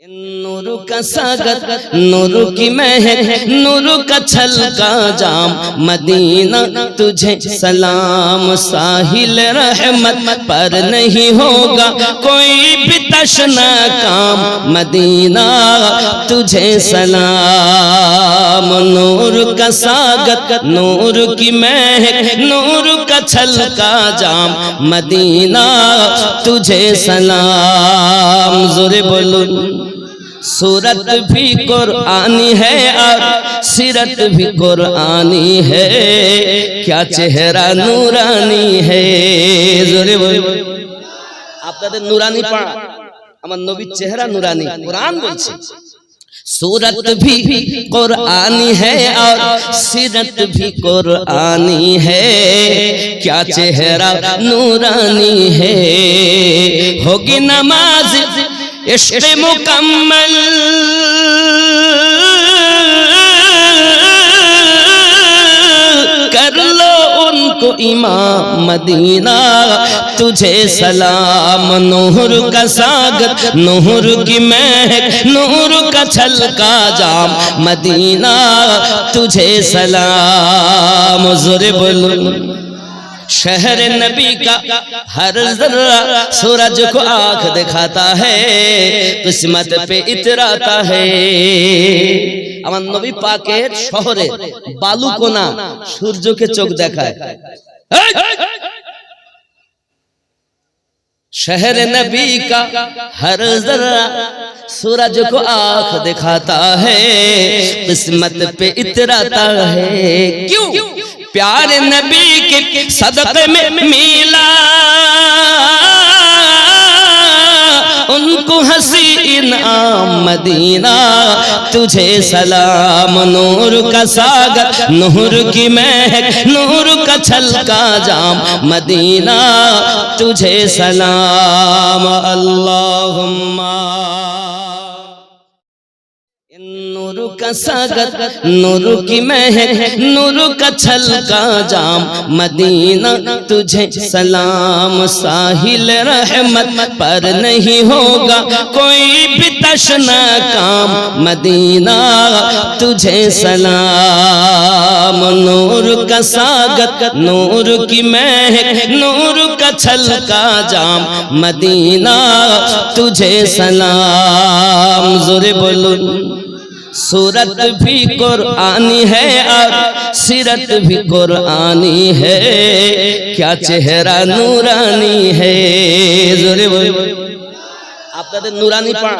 नूर का सागर, नूर की महक, नूर का छलका जाम, मदीना तुझे सलाम। साहिल रहमत पर नहीं होगा कोई भी तशना काम, मदीना तुझे सलाम। नूर का सागर, नूर की महक, नूर का छलका जाम, मदीना तुझे सलाम। जोरे बोलो। सूरत भी कुरानी है और सीरत भी कुरानी है, क्या चेहरा नूरानी है। जोरे बोलो। आपनाদের নুরানি পড়া, আমার নবীর চেহারা নুরানি, কুরআন বলছে। सूरत भी कुरानी है और सीरत भी कुरानी है, क्या चेहरा नूरानी है। होगी नमाज इश्क़ मुकम्मल, कर लो उनको इमाम, मदीना तुझे सलाम। नूर का सागर, नूर की महक, नूर का छलका जाम, मदीना तुझे सलाम। ज़ोरे बोलो। शहर नबी का हर जर्रा सूरज को आँख दिखाता है, किस्मत पे इतराता है। আমার নবী পাকের শহরে বালুকোনা সূর্যকে চোখ দেখায়। शहर नबी का हर जर्रा सूरज को आँख दिखाता है, किस्मत पे इतराता है। क्यों? प्यारे नबी के सदक़े में मिला उनको हसीन आम, मदीना तुझे सलाम। नूर का सागर, नूर की महक, नूर का छलका जाम, मदीना तुझे सलाम। अल्लाहुम्मा। नूर का सागर, नूर की महक, नूर का छलका जाम, मदीना तुझे सलाम। साहिल रहमत पर नहीं होगा कोई भी तशना काम, मदीना तुझे सलाम। नूर का सागर, नूर की महक, नूर का छलका जाम, मदीना तुझे सलाम। जोरे बोलो। सूरत भी कुरानी है और सीरत भी कुरानी है, क्या चेहरा नूरानी है। जोरे बोलो। आपनाদের নুরানি পড়া।